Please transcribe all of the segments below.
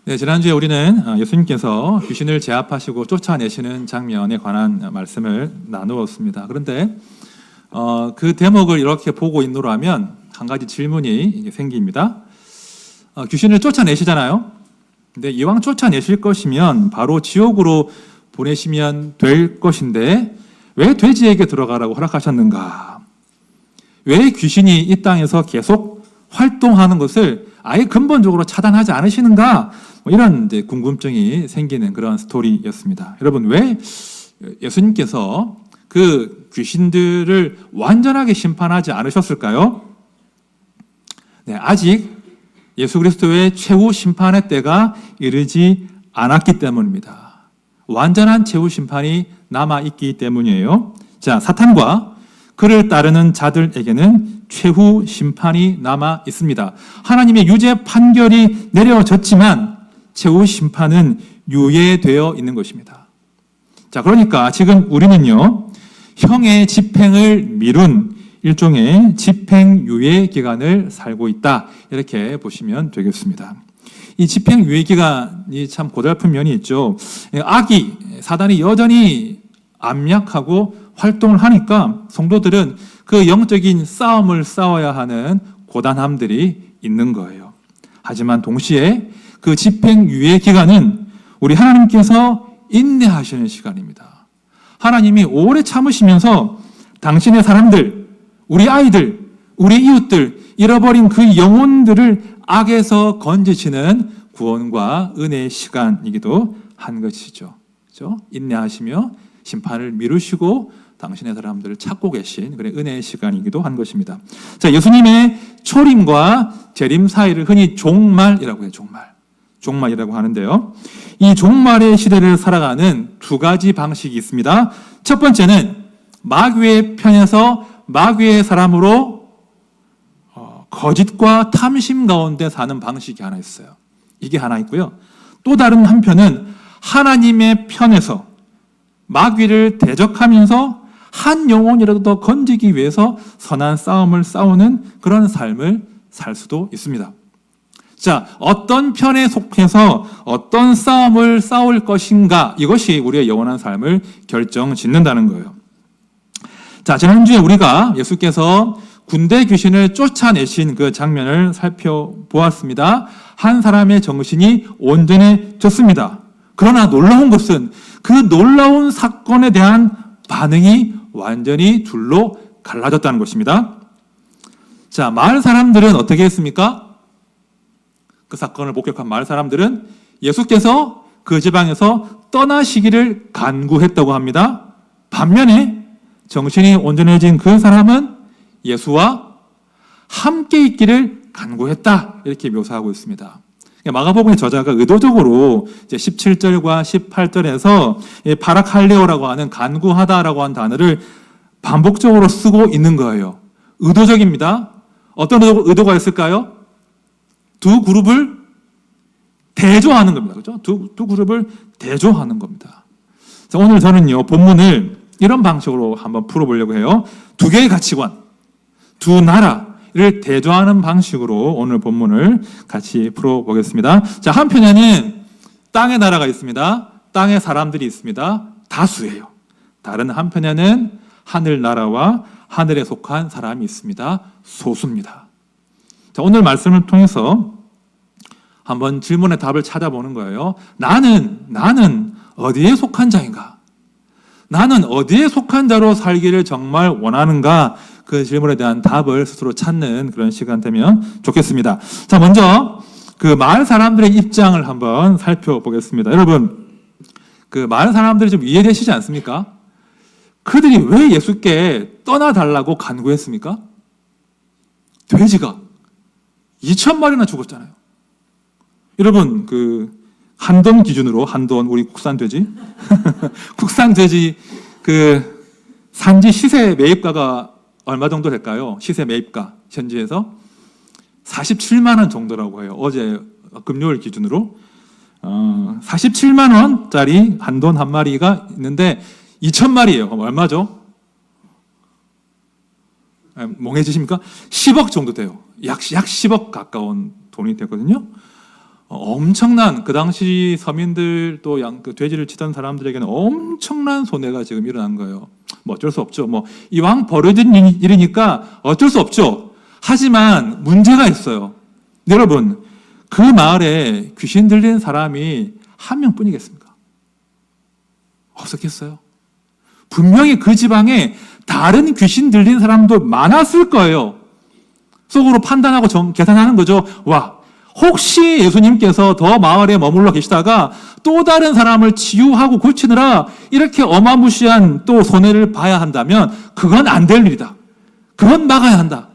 네, 지난주에 우리는 예수님께서 귀신을 제압하시고 쫓아내시는 장면에 관한 말씀을 나누었습니다. 그런데 그 대목을 이렇게 보고 있노라면 한 가지 질문이 생깁니다. 귀신을 쫓아내시잖아요. 근데 이왕 쫓아내실 것이면 바로 지옥으로 보내시면 될 것인데 왜 돼지에게 들어가라고 허락하셨는가? 왜 귀신이 이 땅에서 계속 활동하는 것을 아예 근본적으로 차단하지 않으시는가? 이런 이제 궁금증이 생기는 그런 스토리였습니다. 여러분, 왜 예수님께서 그 귀신들을 완전하게 심판하지 않으셨을까요? 네, 아직 예수 그리스도의 최후 심판의 때가 이르지 않았기 때문입니다. 완전한 최후 심판이 남아있기 때문이에요. 자, 사탄과 그를 따르는 자들에게는 최후 심판이 남아 있습니다. 하나님의 유죄 판결이 내려졌지만 최후 심판은 유예되어 있는 것입니다. 자, 그러니까 지금 우리는요, 형의 집행을 미룬 일종의 집행유예 기간을 살고 있다. 이렇게 보시면 되겠습니다. 이 집행유예 기간이 참 고달픈 면이 있죠. 악이, 사단이 여전히 압력하고 활동을 하니까 성도들은 그 영적인 싸움을 싸워야 하는 고단함들이 있는 거예요. 하지만 동시에 그 집행유예 기간은 우리 하나님께서 인내하시는 시간입니다. 하나님이 오래 참으시면서 당신의 사람들, 우리 아이들, 우리 이웃들, 잃어버린 그 영혼들을 악에서 건지시는 구원과 은혜의 시간이기도 한 것이죠. 그렇죠? 인내하시며 심판을 미루시고 당신의 사람들을 찾고 계신 그런 은혜의 시간이기도 한 것입니다. 자, 예수님의 초림과 재림 사이를 흔히 종말이라고 해요. 종말이라고 하는데요. 이 종말의 시대를 살아가는 두 가지 방식이 있습니다. 첫 번째는 마귀의 편에서 마귀의 사람으로 거짓과 탐심 가운데 사는 방식이 하나 있어요. 이게 하나 있고요. 또 다른 한편은 하나님의 편에서 마귀를 대적하면서 한 영혼이라도 더 건지기 위해서 선한 싸움을 싸우는 그런 삶을 살 수도 있습니다. 자, 어떤 편에 속해서 어떤 싸움을 싸울 것인가, 이것이 우리의 영원한 삶을 결정짓는다는 거예요. 자, 지난주에 우리가 예수께서 군대 귀신을 쫓아내신 그 장면을 살펴보았습니다. 한 사람의 정신이 온전해졌습니다. 그러나 놀라운 것은 그 놀라운 사건에 대한 반응이 완전히 둘로 갈라졌다는 것입니다. 자, 마을 사람들은 어떻게 했습니까? 그 사건을 목격한 마을 사람들은 예수께서 그 지방에서 떠나시기를 간구했다고 합니다. 반면에 정신이 온전해진 그 사람은 예수와 함께 있기를 간구했다. 이렇게 묘사하고 있습니다. 마가복음의 저자가 의도적으로 이제 17절과 18절에서 파라칼레오라고 하는 간구하다라고 하는 단어를 반복적으로 쓰고 있는 거예요. 의도적입니다. 어떤 의도가 있을까요? 두 그룹을 대조하는 겁니다. 그렇죠? 두 그룹을 대조하는 겁니다. 자, 오늘 저는요, 본문을 이런 방식으로 한번 풀어보려고 해요. 두 개의 가치관, 두 나라를 대조하는 방식으로 오늘 본문을 같이 풀어보겠습니다. 자, 한편에는 땅의 나라가 있습니다. 땅의 사람들이 있습니다. 다수예요. 다른 한편에는 하늘 나라와 하늘에 속한 사람이 있습니다. 소수입니다. 자, 오늘 말씀을 통해서 한번 질문의 답을 찾아보는 거예요. 나는 어디에 속한 자인가? 나는 어디에 속한 자로 살기를 정말 원하는가? 그 질문에 대한 답을 스스로 찾는 그런 시간 되면 좋겠습니다. 자, 먼저 그 마을 사람들의 입장을 한번 살펴보겠습니다. 여러분, 그 마을 사람들이 좀 이해되시지 않습니까? 그들이 왜 예수께 떠나달라고 간구했습니까? 돼지가 2,000마리나 죽었잖아요. 여러분, 그 한돈 기준으로, 한돈 우리 국산 돼지 국산 돼지 그 산지 시세 매입가가 얼마 정도 될까요? 시세 매입가 현지에서 47만 원 정도라고 해요. 어제 금요일 기준으로 47만 원짜리 한돈 한 마리가 있는데 2,000마리예요. 그럼 얼마죠? 멍해지십니까? 10억 정도 돼요. 약 10억 가까운 돈이 되거든요. 엄청난 그 당시 서민들 또 그 돼지를 치던 사람들에게는 엄청난 손해가 지금 일어난 거예요. 뭐 어쩔 수 없죠. 뭐 이왕 벌어진 일이니까 어쩔 수 없죠. 하지만 문제가 있어요. 여러분, 그 마을에 귀신 들린 사람이 한 명뿐이겠습니까? 없었겠어요? 분명히 그 지방에 다른 귀신 들린 사람도 많았을 거예요. 속으로 판단하고 계산하는 거죠. 와, 혹시 예수님께서 더 마을에 머물러 계시다가 또 다른 사람을 치유하고 고치느라 이렇게 어마무시한 또 손해를 봐야 한다면 그건 안 될 일이다. 그건 막아야 한다.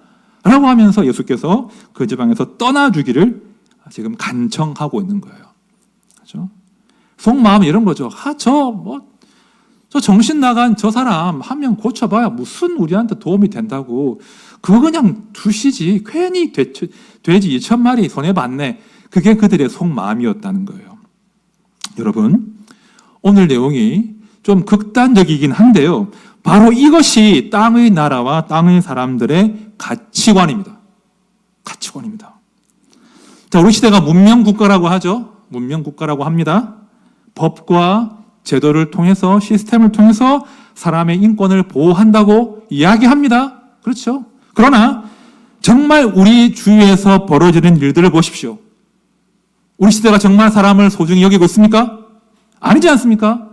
라고 하면서 예수께서 그 지방에서 떠나주기를 지금 간청하고 있는 거예요. 그렇죠? 속마음이 이런 거죠. 저 정신 나간 저 사람 한 명 고쳐봐야 무슨 우리한테 도움이 된다고. 그거 그냥 두시지. 괜히 돼지 2,000마리 손해봤네. 그게 그들의 속마음이었다는 거예요. 여러분, 오늘 내용이 좀 극단적이긴 한데요. 바로 이것이 땅의 나라와 땅의 사람들의 가치관입니다. 가치관입니다. 자, 우리 시대가 문명국가라고 하죠. 문명국가라고 합니다. 법과 제도를 통해서, 시스템을 통해서 사람의 인권을 보호한다고 이야기합니다. 그렇죠? 그러나 정말 우리 주위에서 벌어지는 일들을 보십시오. 우리 시대가 정말 사람을 소중히 여기고 있습니까? 아니지 않습니까?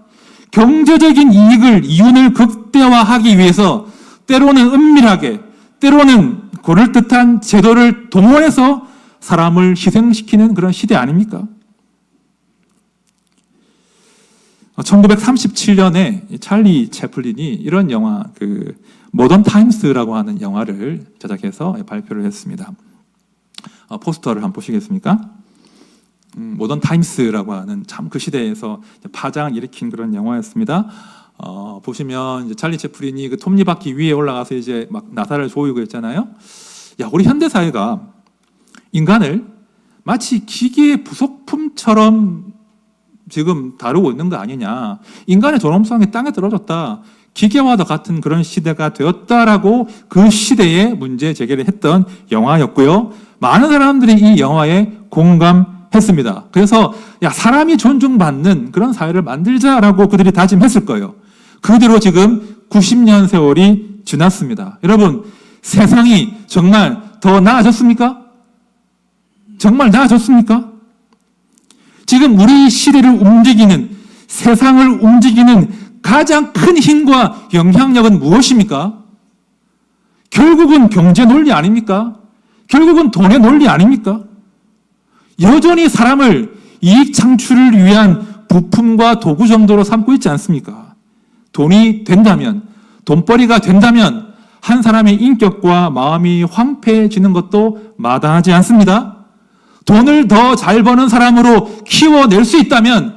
경제적인 이윤을 극대화하기 위해서 때로는 은밀하게, 때로는 그럴듯한 제도를 동원해서 사람을 희생시키는 그런 시대 아닙니까? 1937년에 찰리 채플린이 이런 영화, 모던 타임스라고 하는 영화를 제작해서 발표를 했습니다. 포스터를 한번 보시겠습니까? 모던 타임스라고 하는 참 그 시대에서 파장을 일으킨 그런 영화였습니다. 보시면 이제 찰리 채플린이 그 톱니바퀴 위에 올라가서 이제 막 나사를 조이고 있잖아요. 야, 우리 현대 사회가 인간을 마치 기계의 부속품처럼 지금 다루고 있는 거 아니냐. 인간의 존엄성이 땅에 떨어졌다. 기계와도 같은 그런 시대가 되었다라고 그 시대에 문제 제기를 했던 영화였고요. 많은 사람들이 이 영화에 공감했습니다. 그래서 야, 사람이 존중받는 그런 사회를 만들자라고 그들이 다짐했을 거예요. 그대로 지금 90년 세월이 지났습니다. 여러분, 세상이 정말 더 나아졌습니까? 정말 나아졌습니까? 지금 우리 시대를 움직이는, 세상을 움직이는 가장 큰 힘과 영향력은 무엇입니까? 결국은 경제 논리 아닙니까? 결국은 돈의 논리 아닙니까? 여전히 사람을 이익 창출을 위한 부품과 도구 정도로 삼고 있지 않습니까? 돈이 된다면, 돈벌이가 된다면 한 사람의 인격과 마음이 황폐해지는 것도 마다하지 않습니다. 돈을 더 잘 버는 사람으로 키워낼 수 있다면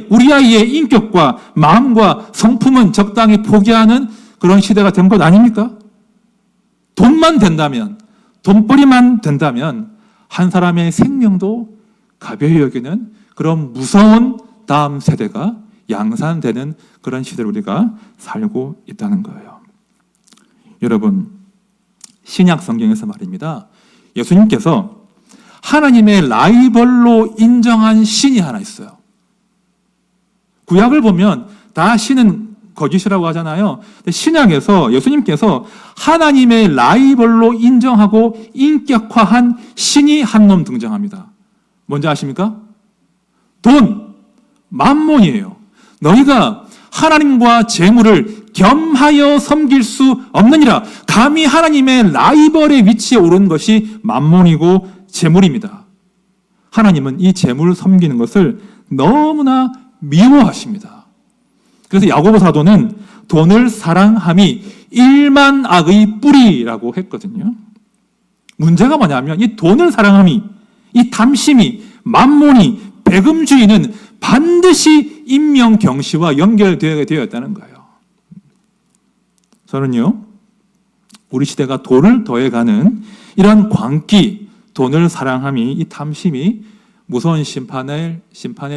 우리 아이의 인격과 마음과 성품은 적당히 포기하는 그런 시대가 된 것 아닙니까? 돈만 된다면, 돈벌이만 된다면 한 사람의 생명도 가벼이 여기는 그런 무서운 다음 세대가 양산되는 그런 시대를 우리가 살고 있다는 거예요. 여러분, 신약 성경에서 말입니다. 예수님께서 하나님의 라이벌로 인정한 신이 하나 있어요. 구약을 보면 다 신은 거짓이라고 하잖아요. 근데 신약에서 예수님께서 하나님의 라이벌로 인정하고 인격화한 신이 한 놈 등장합니다. 뭔지 아십니까? 돈, 만몬이에요. 너희가 하나님과 재물을 겸하여 섬길 수 없느니라. 감히 하나님의 라이벌의 위치에 오른 것이 만몬이고 재물입니다. 하나님은 이 재물을 섬기는 것을 너무나 미워하십니다. 그래서 야고보 사도는 돈을 사랑함이 일만 악의 뿌리라고 했거든요. 문제가 뭐냐면 이 돈을 사랑함이, 이 탐심이, 만몬이, 배금주의는 반드시 인명경시와 연결되어야 되었다는 거예요. 저는요, 우리 시대가 돈을 더해가는 이런 광기, 돈을 사랑함이, 이 탐심이 무서운 심판에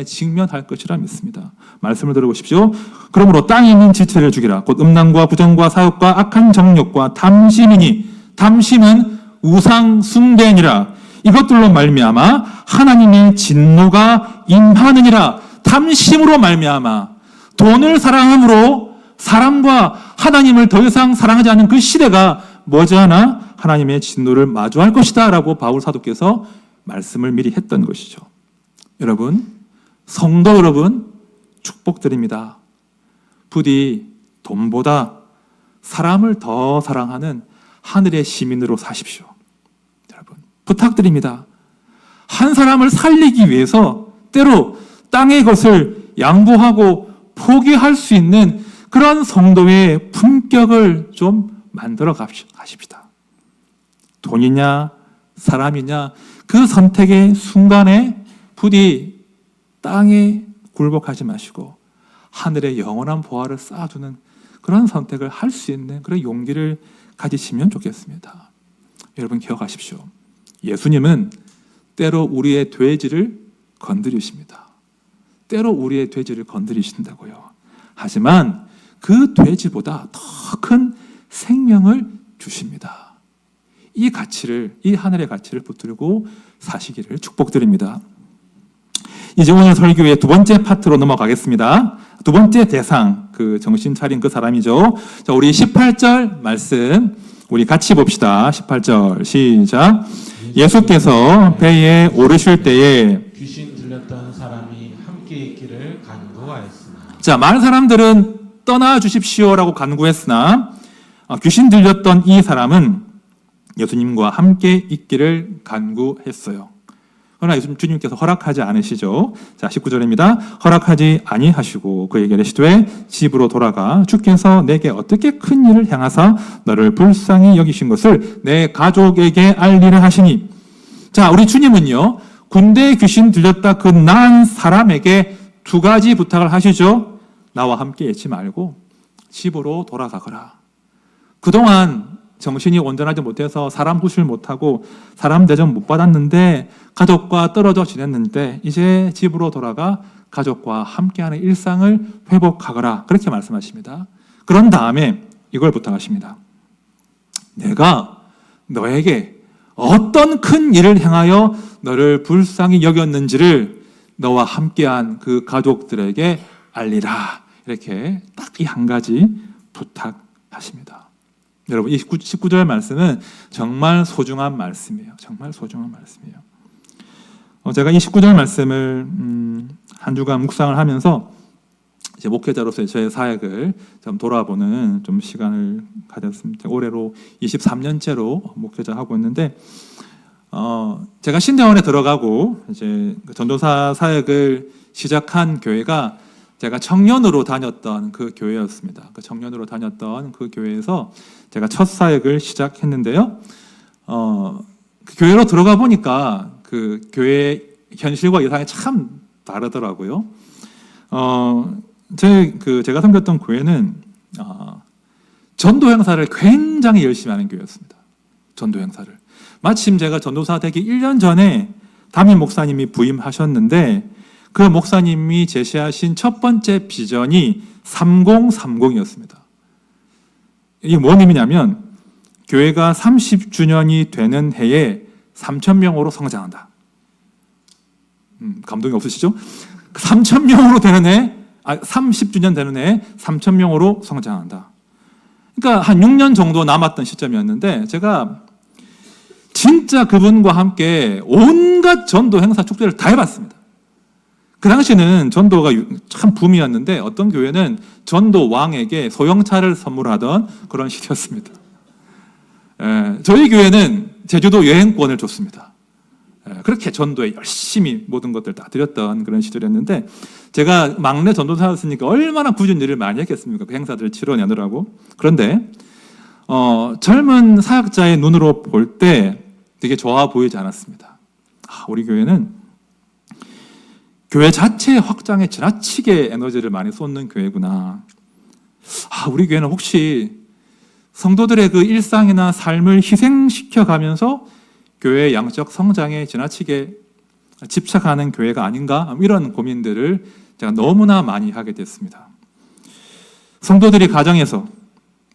직면할 것이라 믿습니다. 말씀을 들어보십시오. 그러므로 땅에 있는 지체를 죽이라. 곧 음란과 부정과 사욕과 악한 정욕과 탐심이니, 탐심은 우상 숭배니라. 이것들로 말미암아 하나님의 진노가 임하느니라. 탐심으로 말미암아 돈을 사랑함으로 사람과 하나님을 더 이상 사랑하지 않는 그 시대가 머지않아 하나님의 진노를 마주할 것이다 라고 바울 사도께서 말씀을 미리 했던 것이죠. 여러분, 성도 여러분, 축복드립니다. 부디 돈보다 사람을 더 사랑하는 하늘의 시민으로 사십시오. 여러분, 부탁드립니다. 한 사람을 살리기 위해서 때로 땅의 것을 양보하고 포기할 수 있는 그런 성도의 품격을 좀 만들어 가십시다. 돈이냐 사람이냐 그 선택의 순간에 부디 땅에 굴복하지 마시고 하늘의 영원한 보화를 쌓아두는 그런 선택을 할 수 있는 그런 용기를 가지시면 좋겠습니다. 여러분 기억하십시오. 예수님은 때로 우리의 돼지를 건드리십니다. 때로 우리의 돼지를 건드리신다고요. 하지만 그 돼지보다 더 큰 생명을 주십니다. 이 가치를, 이 하늘의 가치를 붙들고 사시기를 축복드립니다. 이제 오늘 설교의 두 번째 파트로 넘어가겠습니다. 두 번째 대상, 그 정신 차린 그 사람이죠. 자, 우리 18절 말씀 우리 같이 봅시다. 18절 시작. 예수께서 배에 오르실 때에 귀신 들렸던 사람이 함께 있기를 간구하였으나. 자, 많은 사람들은 떠나 주십시오라고 간구했으나 귀신 들렸던 이 사람은 예수님과 함께 있기를 간구했어요. 그러나 주님께서 허락하지 않으시죠. 자, 19절입니다. 허락하지 아니하시고 그에게 이르시되 집으로 돌아가 주께서 내게 어떻게 큰 일을 행하사 너를 불쌍히 여기신 것을 내 가족에게 알리라 하시니. 자, 우리 주님은요, 군대에 귀신 들렸다 그 난 사람에게 두 가지 부탁을 하시죠. 나와 함께 있지 말고 집으로 돌아가거라. 그동안 정신이 온전하지 못해서 사람 후실 못하고 사람 대접 못 받았는데 가족과 떨어져 지냈는데 이제 집으로 돌아가 가족과 함께하는 일상을 회복하거라. 그렇게 말씀하십니다. 그런 다음에 이걸 부탁하십니다. 내가 너에게 어떤 큰 일을 행하여 너를 불쌍히 여겼는지를 너와 함께한 그 가족들에게 알리라. 이렇게 딱 이 한 가지 부탁하십니다. 여러분, 이 19절 말씀은 정말 소중한 말씀이에요. 정말 소중한 말씀이에요. 제가 이 19절 말씀을 한 주간 묵상을 하면서 이제 목회자로서의 저의 사역을 좀 돌아보는 좀 시간을 가졌습니다. 올해로 23년째로 목회자 하고 있는데, 제가 신대원에 들어가고 이제 전도사 사역을 시작한 교회가 제가 청년으로 다녔던 그 교회였습니다. 그 청년으로 다녔던 그 교회에서 제가 첫 사역을 시작했는데요. 그 교회로 들어가 보니까 그 교회 현실과 예상이 참 다르더라고요. 제가 섬겼던 교회는 전도 행사를 굉장히 열심히 하는 교회였습니다. 전도 행사를. 마침 제가 전도사 되기 1년 전에 담임 목사님이 부임하셨는데 그 목사님이 제시하신 첫 번째 비전이 3030이었습니다. 이게 뭔 의미냐면 교회가 30주년이 되는 해에 3,000명으로 성장한다. 감동이 없으시죠? 3,000명으로 되는 해, 30주년 되는 해에 3,000명으로 성장한다. 그러니까 한 6년 정도 남았던 시점이었는데 제가 진짜 그분과 함께 온갖 전도 행사 축제를 다 해봤습니다. 그 당시는 전도가 참 붐이었는데 어떤 교회는 전도 왕에게 소형차를 선물하던 그런 시대였습니다. 저희 교회는 제주도 여행권을 줬습니다. 그렇게 전도에 열심히 모든 것들 다 드렸던 그런 시절이었는데 제가 막내 전도사였으니까 얼마나 굳은 일을 많이 했겠습니까? 그 행사들을 치러내느라고. 그런데 젊은 사역자의 눈으로 볼 때 되게 좋아 보이지 않았습니다. 우리 교회는 교회 자체의 확장에 지나치게 에너지를 많이 쏟는 교회구나. 우리 교회는 혹시 성도들의 그 일상이나 삶을 희생시켜 가면서 교회의 양적 성장에 지나치게 집착하는 교회가 아닌가? 이런 고민들을 제가 너무나 많이 하게 됐습니다. 성도들이 가정에서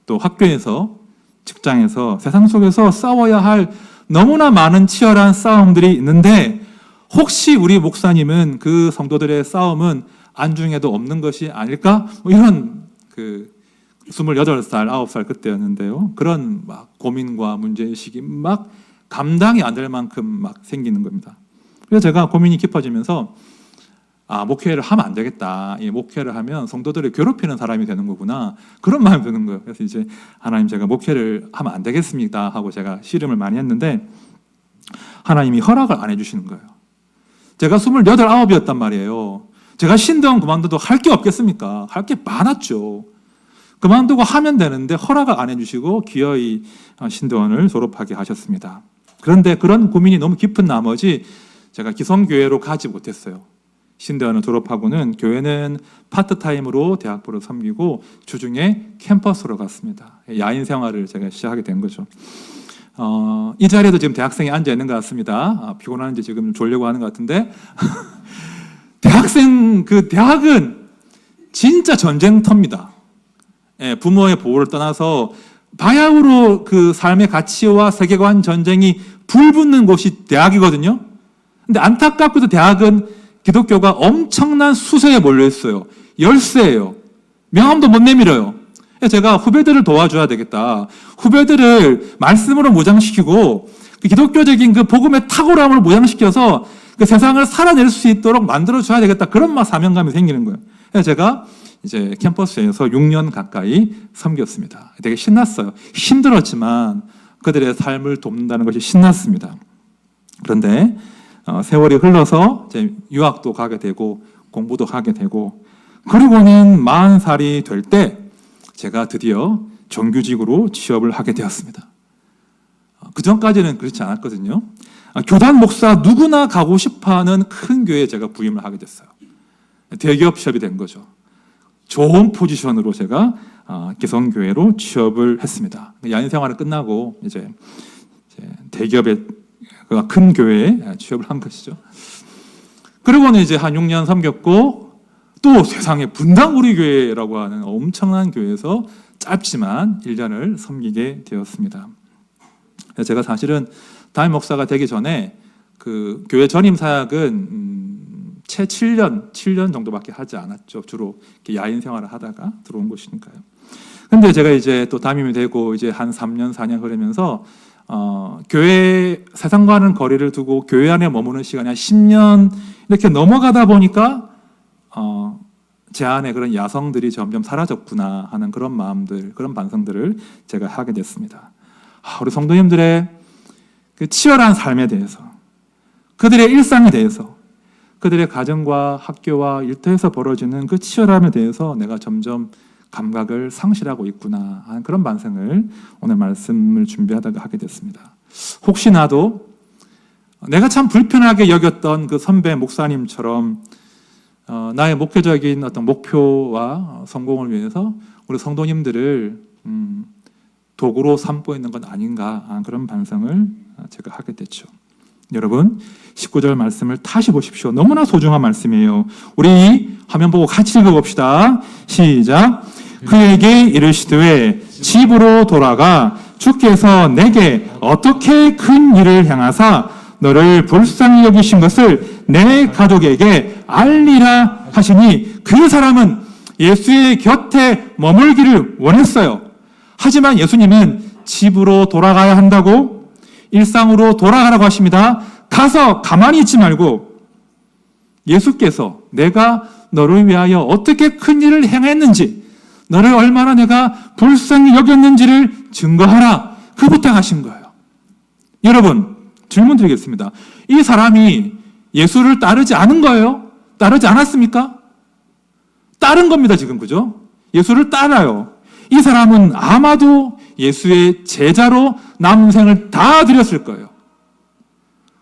또 학교에서 직장에서 세상 속에서 싸워야 할 너무나 많은 치열한 싸움들이 있는데 혹시 우리 목사님은 그 성도들의 싸움은 안중에도 없는 것이 아닐까? 뭐 이런 28살, 9살 그때였는데요. 그런 막 고민과 문제의식이 막 감당이 안 될 만큼 막 생기는 겁니다. 그래서 제가 고민이 깊어지면서 목회를 하면 안 되겠다. 이 목회를 하면 성도들을 괴롭히는 사람이 되는 거구나. 그런 마음이 드는 거예요. 그래서 이제 하나님 제가 목회를 하면 안 되겠습니다 하고 제가 씨름을 많이 했는데 하나님이 허락을 안 해주시는 거예요. 제가 28, 9이었단 말이에요. 제가 신대원 그만둬도 할 게 없겠습니까? 할 게 많았죠. 그만두고 하면 되는데 허락을 안 해주시고 기어이 신대원을 졸업하게 하셨습니다. 그런데 그런 고민이 너무 깊은 나머지 제가 기성교회로 가지 못했어요. 신대원을 졸업하고는 교회는 파트타임으로 대학부를 섬기고 주중에 캠퍼스로 갔습니다. 야인 생활을 제가 시작하게 된 거죠. 이 자리에도 지금 대학생이 앉아 있는 것 같습니다. 피곤한지 지금 졸려고 하는 것 같은데 대학은 진짜 전쟁터입니다. 부모의 보호를 떠나서 바야흐로 그 삶의 가치와 세계관 전쟁이 불붙는 곳이 대학이거든요. 근데 안타깝게도 대학은 기독교가 엄청난 수세에 몰려 있어요. 열세예요. 명함도 못 내밀어요. 제가 후배들을 도와줘야 되겠다. 후배들을 말씀으로 모장시키고 기독교적인 그 복음의 탁월함을 모장시켜서 그 세상을 살아낼 수 있도록 만들어줘야 되겠다. 그런 막 사명감이 생기는 거예요. 그래서 제가 이제 캠퍼스에서 6년 가까이 섬겼습니다. 되게 신났어요. 힘들었지만 그들의 삶을 돕는다는 것이 신났습니다. 그런데 세월이 흘러서 이제 유학도 가게 되고 공부도 하게 되고 그리고는 40살이 될 때 제가 드디어 정규직으로 취업을 하게 되었습니다. 그 전까지는 그렇지 않았거든요. 교단 목사 누구나 가고 싶어하는 큰 교회에 제가 부임을 하게 됐어요. 대기업 취업이 된 거죠. 좋은 포지션으로 제가 기성교회로 취업을 했습니다. 야인 생활을 끝나고 이제 대기업의 큰 교회에 취업을 한 것이죠. 그리고는 이제 한 6년 섬겼고 또 세상에 분당 우리 교회라고 하는 엄청난 교회에서 짧지만 1년을 섬기게 되었습니다. 제가 사실은 담임 목사가 되기 전에 그 교회 전임 사역은 채 7년 정도밖에 하지 않았죠. 주로 야인 생활을 하다가 들어온 곳이니까요. 근데 제가 이제 또 담임이 되고 이제 한 3년, 4년 흐르면서 교회 세상과는 거리를 두고 교회 안에 머무는 시간이 한 10년 이렇게 넘어가다 보니까 제 안에 그런 야성들이 점점 사라졌구나 하는 그런 마음들, 그런 반성들을 제가 하게 됐습니다. 우리 성도님들의 그 치열한 삶에 대해서, 그들의 일상에 대해서, 그들의 가정과 학교와 일터에서 벌어지는 그 치열함에 대해서 내가 점점 감각을 상실하고 있구나 하는 그런 반성을 오늘 말씀을 준비하다가 하게 됐습니다. 혹시나도 내가 참 불편하게 여겼던 그 선배 목사님처럼 나의 목회적인 어떤 목표와 성공을 위해서 우리 성도님들을 도구로 삼고 있는 건 아닌가 하는 그런 반성을 제가 하게 됐죠. 여러분 19절 말씀을 다시 보십시오. 너무나 소중한 말씀이에요. 우리 화면 보고 같이 읽어봅시다. 시작. 그에게 이르시되 집으로 돌아가 주께서 내게 어떻게 큰 일을 행하사 너를 불쌍히 여기신 것을 내 가족에게 알리라 하시니 그 사람은 예수의 곁에 머물기를 원했어요. 하지만 예수님은 집으로 돌아가야 한다고 일상으로 돌아가라고 하십니다. 가서 가만히 있지 말고 예수께서 내가 너를 위하여 어떻게 큰 일을 행했는지 너를 얼마나 내가 불쌍히 여겼는지를 증거하라. 그 부탁하신 거예요. 여러분 질문 드리겠습니다. 이 사람이 예수를 따르지 않은 거예요? 따르지 않았습니까? 따른 겁니다 지금. 그죠? 예수를 따라요. 이 사람은 아마도 예수의 제자로 남은 생을 다 드렸을 거예요.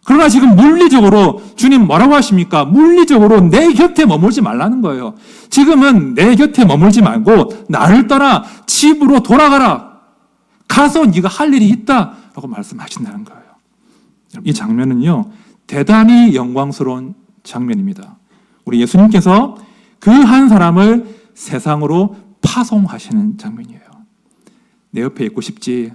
그러나 지금 물리적으로 주님 뭐라고 하십니까? 물리적으로 내 곁에 머물지 말라는 거예요. 지금은 내 곁에 머물지 말고 나를 떠나 집으로 돌아가라. 가서 네가 할 일이 있다라고 말씀하신다는 거예요. 이 장면은요 대단히 영광스러운 장면입니다. 우리 예수님께서 그 한 사람을 세상으로 파송하시는 장면이에요. 내 옆에 있고 싶지?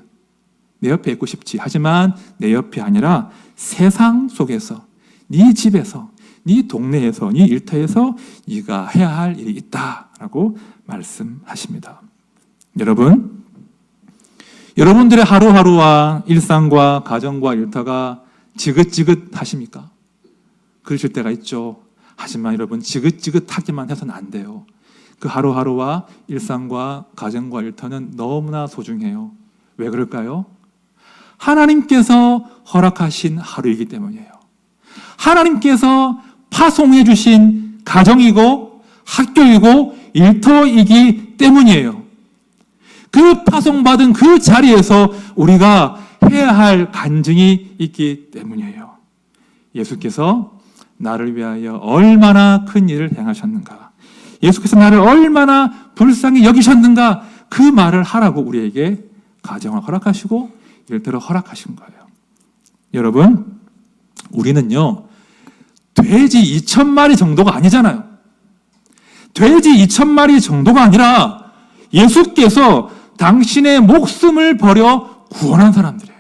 내 옆에 있고 싶지. 하지만 내 옆이 아니라 세상 속에서, 네 집에서, 네 동네에서, 네 일터에서 네가 해야 할 일이 있다라고 말씀하십니다. 여러분, 여러분들의 하루하루와 일상과 가정과 일터가 지긋지긋하십니까? 그러실 때가 있죠. 하지만 여러분, 지긋지긋하기만 해서는 안 돼요. 그 하루하루와 일상과 가정과 일터는 너무나 소중해요. 왜 그럴까요? 하나님께서 허락하신 하루이기 때문이에요. 하나님께서 파송해 주신 가정이고 학교이고 일터이기 때문이에요. 그 파송받은 그 자리에서 우리가 해야 할 간증이 있기 때문이에요. 예수께서 나를 위하여 얼마나 큰 일을 행하셨는가, 예수께서 나를 얼마나 불쌍히 여기셨는가, 그 말을 하라고 우리에게 가정을 허락하시고 일터를 허락하신 거예요. 여러분, 우리는요 돼지 2,000마리 정도가 아니잖아요. 돼지 2,000마리 정도가 아니라 예수께서 당신의 목숨을 버려 구원한 사람들이에요.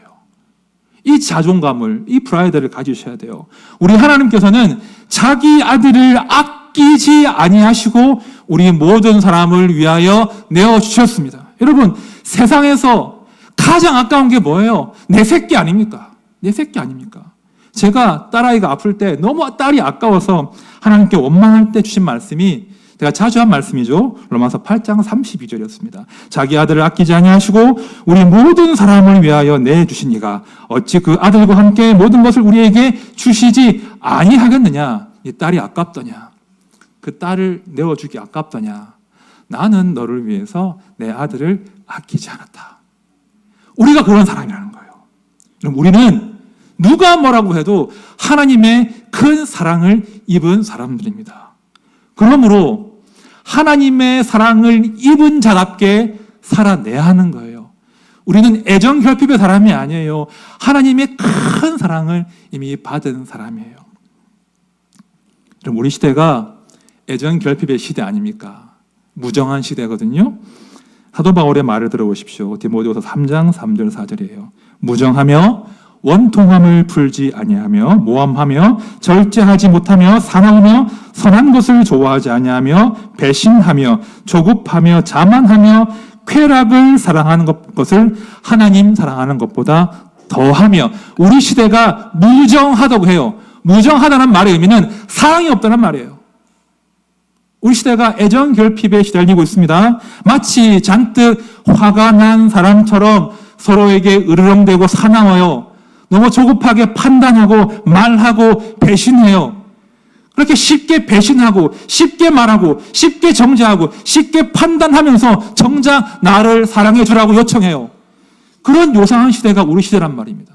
이 자존감을, 이 프라이드를 가지셔야 돼요. 우리 하나님께서는 자기 아들을 아끼지 아니하시고 우리 모든 사람을 위하여 내어주셨습니다. 여러분, 세상에서 가장 아까운 게 뭐예요? 내 새끼 아닙니까? 내 새끼 아닙니까? 제가 딸아이가 아플 때 너무 딸이 아까워서 하나님께 원망할 때 주신 말씀이 제가 자주 한 말씀이죠. 로마서 8장 32절이었습니다. 자기 아들을 아끼지 아니하시고 우리 모든 사람을 위하여 내주신 이가 어찌 그 아들과 함께 모든 것을 우리에게 주시지 아니하겠느냐. 이 딸이 아깝더냐. 그 딸을 내어주기 아깝더냐. 나는 너를 위해서 내 아들을 아끼지 않았다. 우리가 그런 사람이라는 거예요. 그럼 우리는 누가 뭐라고 해도 하나님의 큰 사랑을 입은 사람들입니다. 그러므로 하나님의 사랑을 입은 자답게 살아내야 하는 거예요. 우리는 애정 결핍의 사람이 아니에요. 하나님의 큰 사랑을 이미 받은 사람이에요. 그럼 우리 시대가 애정 결핍의 시대 아닙니까? 무정한 시대거든요. 사도 바울의 말을 들어보십시오. 디모데후서 3장 3절 4절이에요. 무정하며 원통함을 풀지 아니하며 모함하며 절제하지 못하며 사나우며 선한 것을 좋아하지 아니하며 배신하며 조급하며 자만하며 쾌락을 사랑하는 것을 하나님 사랑하는 것보다 더하며. 우리 시대가 무정하다고 해요. 무정하다는 말의 의미는 사랑이 없다는 말이에요. 우리 시대가 애정 결핍에 시달리고 있습니다. 마치 잔뜩 화가 난 사람처럼 서로에게 으르렁대고 사나워요. 너무 조급하게 판단하고 말하고 배신해요. 그렇게 쉽게 배신하고 쉽게 말하고 쉽게 정죄하고 쉽게 판단하면서 정작 나를 사랑해 주라고 요청해요. 그런 요상한 시대가 우리 시대란 말입니다.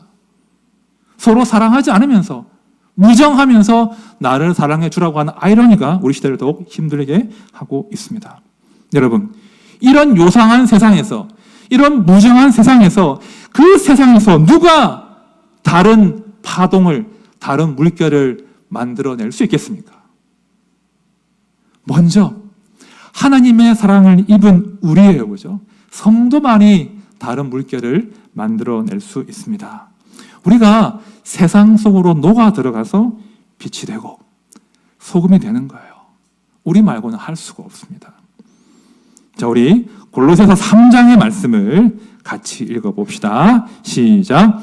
서로 사랑하지 않으면서 무정하면서 나를 사랑해 주라고 하는 아이러니가 우리 시대를 더욱 힘들게 하고 있습니다. 여러분, 이런 요상한 세상에서, 이런 무정한 세상에서, 그 세상에서 누가 다른 파동을, 다른 물결을 만들어낼 수 있겠습니까? 먼저 하나님의 사랑을 입은 우리예요, 그죠? 성도만이 다른 물결을 만들어낼 수 있습니다. 우리가 세상 속으로 녹아 들어가서 빛이 되고 소금이 되는 거예요. 우리 말고는 할 수가 없습니다. 자, 우리 골로새서 3장의 말씀을 같이 읽어봅시다. 시작.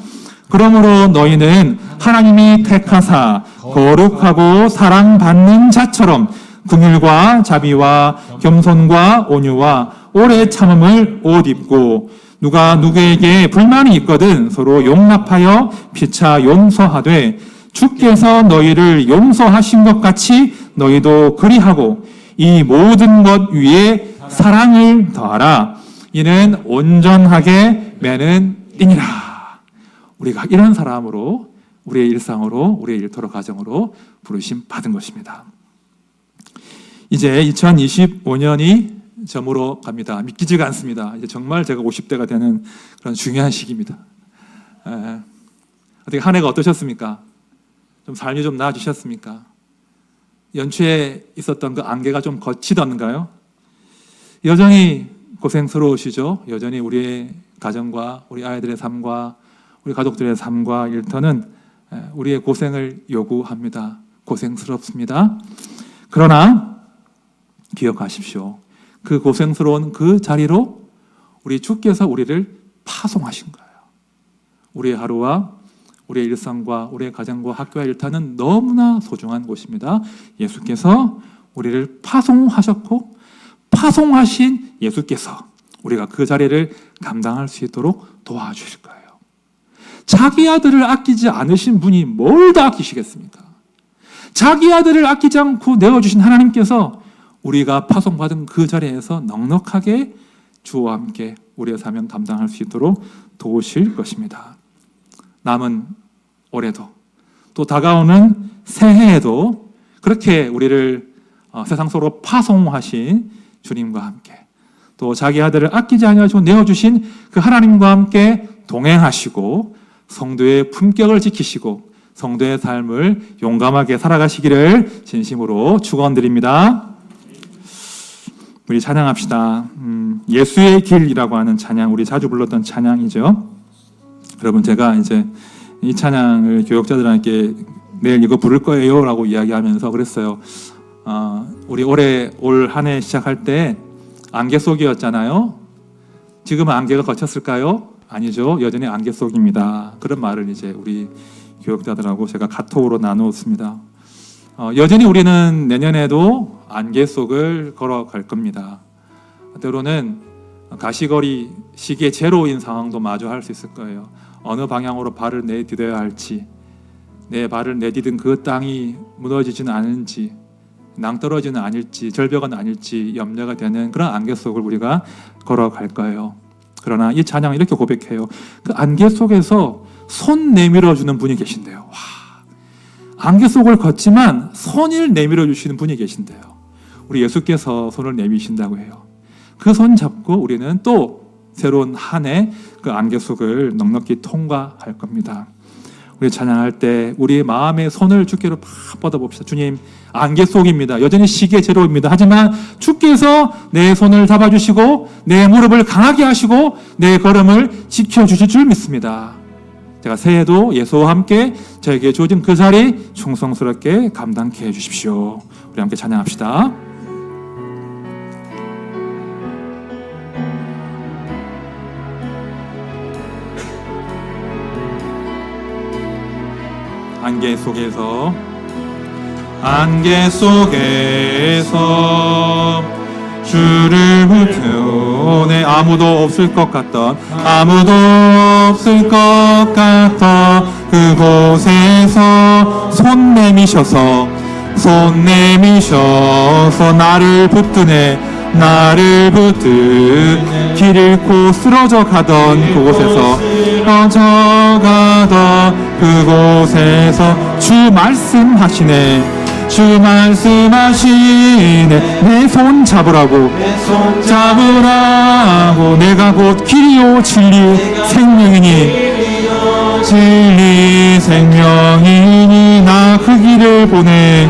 그러므로 너희는 하나님이 택하사 거룩하고 사랑받는 자처럼 긍휼과 자비와 겸손과 온유와 오래 참음을 옷 입고 누가 누구에게 불만이 있거든 서로 용납하여 피차 용서하되 주께서 너희를 용서하신 것 같이 너희도 그리하고 이 모든 것 위에 사랑을 더하라. 이는 온전하게 매는 띠니라. 우리가 이런 사람으로, 우리의 일상으로, 우리의 일터로 가정으로 부르심 받은 것입니다. 이제 2025년이 저물어 갑니다. 믿기지가 않습니다. 이제 정말 제가 50대가 되는 그런 중요한 시기입니다. 어떻게 한 해가 어떠셨습니까? 좀 삶이 좀 나아지셨습니까? 연초에 있었던 그 안개가 좀 거치던가요? 여전히 고생스러우시죠? 여전히 우리의 가정과 우리 아이들의 삶과 우리 가족들의 삶과 일터는 우리의 고생을 요구합니다. 고생스럽습니다. 그러나 기억하십시오. 그 고생스러운 그 자리로 우리 주께서 우리를 파송하신 거예요. 우리의 하루와 우리의 일상과 우리의 가정과 학교와 일터는 너무나 소중한 곳입니다. 예수께서 우리를 파송하셨고 파송하신 예수께서 우리가 그 자리를 감당할 수 있도록 도와주실 거예요. 자기 아들을 아끼지 않으신 분이 뭘 더 아끼시겠습니까? 자기 아들을 아끼지 않고 내어주신 하나님께서 우리가 파송받은 그 자리에서 넉넉하게 주와 함께 우리의 사명 감당할 수 있도록 도우실 것입니다. 남은 올해도 또 다가오는 새해에도 그렇게 우리를 세상 속으로 파송하신 주님과 함께 또 자기 아들을 아끼지 아니하시고 내어주신 그 하나님과 함께 동행하시고 성도의 품격을 지키시고 성도의 삶을 용감하게 살아가시기를 진심으로 축원드립니다. 우리 찬양합시다. 예수의 길이라고 하는 찬양, 우리 자주 불렀던 찬양이죠. 여러분, 제가 이제 이 찬양을 교역자들에게 내일 이거 부를 거예요 라고 이야기하면서 그랬어요. 우리 올해 올 한 해 시작할 때 안개 속이었잖아요. 지금은 안개가 걷혔을까요? 아니죠. 여전히 안개 속입니다. 그런 말을 이제 우리 교역자들하고 제가 카톡으로 나누었습니다. 여전히 우리는 내년에도 안개 속을 걸어갈 겁니다. 때로는 가시거리 시계 제로인 상황도 마주할 수 있을 거예요. 어느 방향으로 발을 내디뎌야 할지, 내 발을 내디딘 그 땅이 무너지지는 않은지, 낭떠러지는 아닐지, 절벽은 아닐지 염려가 되는 그런 안개 속을 우리가 걸어갈 거예요. 그러나 이 찬양은 이렇게 고백해요. 그 안개 속에서 손 내밀어 주는 분이 계신대요. 와, 안개 속을 걷지만 손을 내밀어 주시는 분이 계신대요. 우리 예수께서 손을 내미신다고 해요. 그 손 잡고 우리는 또 새로운 한 해 그 안개 속을 넉넉히 통과할 겁니다. 우리 찬양할 때 우리의 마음의 손을 주께로 팍 뻗어봅시다. 주님, 안개 속입니다. 여전히 시계 제로입니다. 하지만 주께서 내 손을 잡아주시고 내 무릎을 강하게 하시고 내 걸음을 지켜주실 줄 믿습니다. 제가 새해도 예수와 함께 저에게 주어진 그 자리 충성스럽게 감당케 해주십시오. 우리 함께 찬양합시다. 안개 속에서 주를 붙여내 아무도 없을 것 같던 그곳에서 손 내미셔서 나를 붙드네 길 잃고 쓰러져 가던 그곳에서 주 말씀하시네 내 손 잡으라고 내가 곧 길이요 진리 생명이니 나 그 길을 보내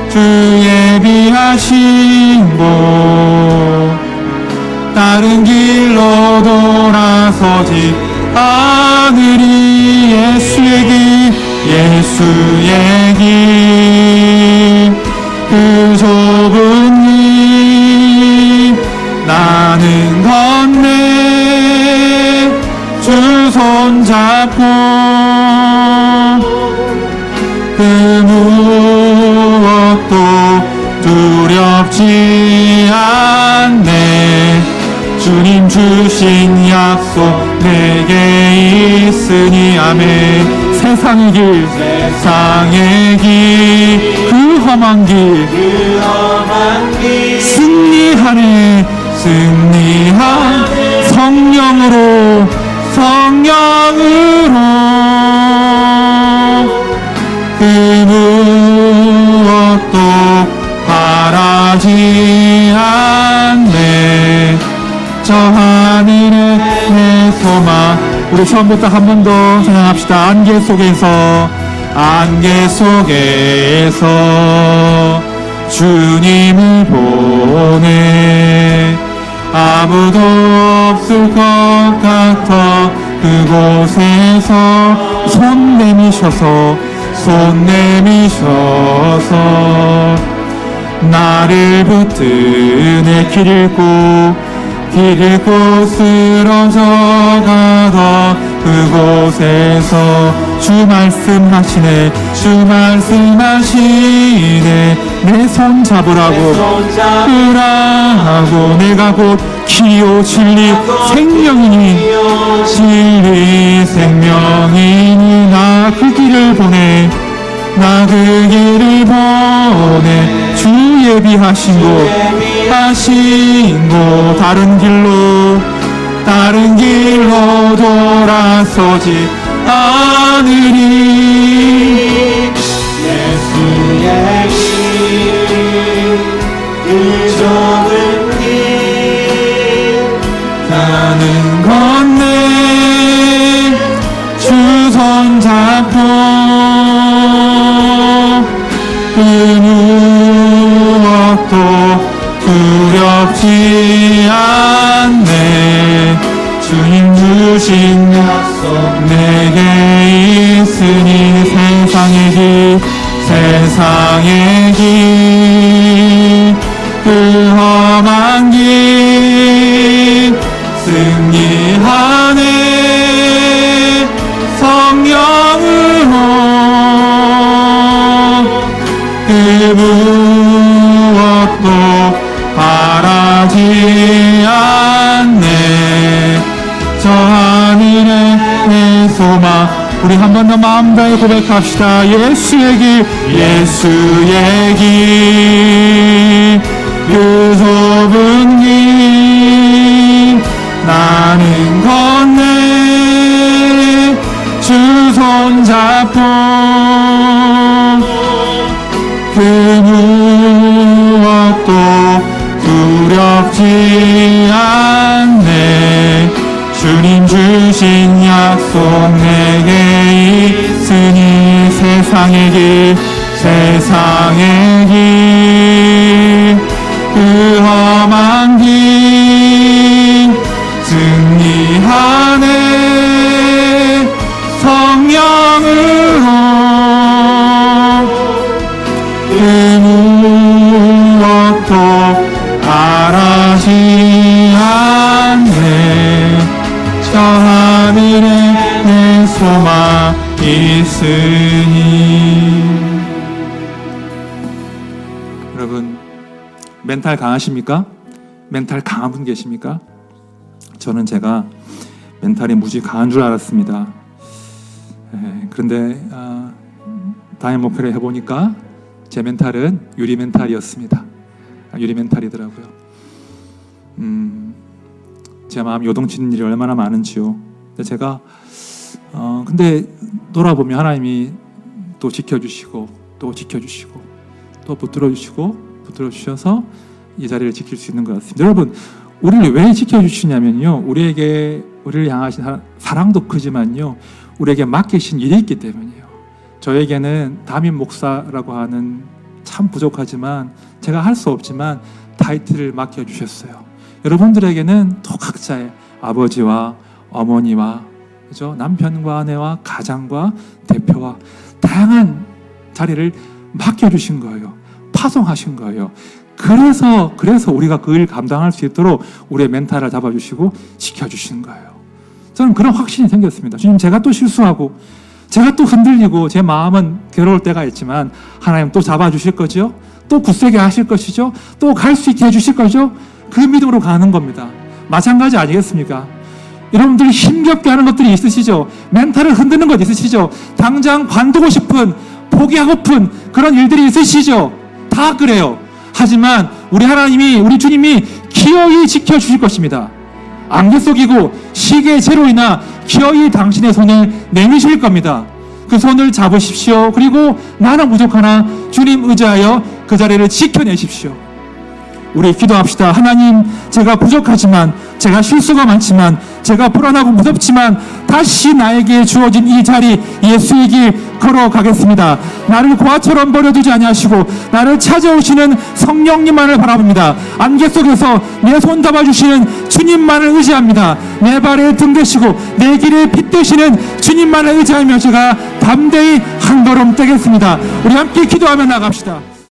주 예비하신 곳 다른 길로 돌아서지 않으리 예수의 길 그 좁은 길 나는 건네 주 손잡고 그 무엇도 두렵지 않네 주님 주신 약속 내게 있으니 아멘 세상의 길 그 험한 길 승리한 성령으로 그 무엇도 바라지 않네 저 하늘에 내 소망 우리 처음부터 한 번 더 찬양합시다. 안개 속에서 주님을 보내. 아무도 없을 것 같아 그곳에서 손 내미셔서 나를 붙드네. 길 잃고 쓰러져가던 그곳에서 주 말씀하시네. 내 손 잡으라고 내가 곧 기요 진리 생명이니 나 그 길을 보내. 주 예비하신 곳 다른 길로 돌아서지 않으리. 예수의 길, 그 좁은 길, 나는 건네 주 손잡고 그 무엇도 두렵지 않네. 주님 주신 약속 내게 있으니 세상의 길 그 험한 길 승리하네. 성령으로 그 무엇도 바라지 않네. 저 하늘에 내 소망. 우리 한 번 더 마음 다해 고백합시다. 예수의 길, 그 좁은 길 나는 건네 주 손잡고 그 무엇도 두렵지 않네. 주님 주신 약속 내게 있으니 세상의 길 그 험한 길 승리하네. 성령으로 그 무엇도 바라지 않네. 저 하늘에 내 소망 있으니. 여러분, 멘탈 강하십니까? 멘탈 강한 분 계십니까? 저는 제가 멘탈이 무지 강한 줄 알았습니다. 그런데 다임 목표를 해보니까 제 멘탈은 유리 멘탈이었습니다. 유리 멘탈이더라고요. 제 마음 요동치는 일이 얼마나 많은지요. 근데 제가 근데 돌아보면 하나님이 또 지켜주시고 또 붙들어주셔서 이 자리를 지킬 수 있는 것 같습니다. 여러분, 우리를 왜 지켜주시냐면요, 우리를 향하신 사랑도 크지만요, 우리에게 맡기신 일이 있기 때문이에요. 저에게는 담임 목사라고 하는 참 부족하지만 제가 할 수 없지만 타이틀을 맡겨주셨어요. 여러분들에게는 또 각자의 아버지와 어머니와 그죠? 남편과 아내와 가장과 대표와 다양한 자리를 맡겨주신 거예요. 파송하신 거예요. 그래서 우리가 그 일 감당할 수 있도록 우리의 멘탈을 잡아주시고 지켜주신 거예요. 저는 그런 확신이 생겼습니다. 주님, 제가 또 실수하고 제가 또 흔들리고 제 마음은 괴로울 때가 있지만 하나님 또 잡아주실 거죠? 또 굳세게 하실 것이죠? 또 갈 수 있게 해주실 거죠? 그 믿음으로 가는 겁니다. 마찬가지 아니겠습니까? 여러분들 힘겹게 하는 것들이 있으시죠? 멘탈을 흔드는 것 있으시죠? 당장 관두고 싶은, 포기하고픈 그런 일들이 있으시죠? 다 그래요. 하지만 우리 하나님이, 우리 주님이 기어이 지켜주실 것입니다. 안개 속이고 시계의 채로 인하 기어이 당신의 손을 내미실 겁니다. 그 손을 잡으십시오. 그리고 나는 부족하나 주님 의지하여 그 자리를 지켜내십시오. 우리 기도합시다. 하나님, 제가 부족하지만, 제가 실수가 많지만, 제가 불안하고 무섭지만 다시 나에게 주어진 이 자리, 예수의 길 걸어가겠습니다. 나를 고아처럼 버려두지 아니하시고 나를 찾아오시는 성령님만을 바라봅니다. 안개 속에서 내 손 잡아주시는 주님만을 의지합니다. 내 발에 등 되시고 내 길에 빛 되시는 주님만을 의지하며 제가 담대히 한 걸음 떼겠습니다. 우리 함께 기도하며 나갑시다.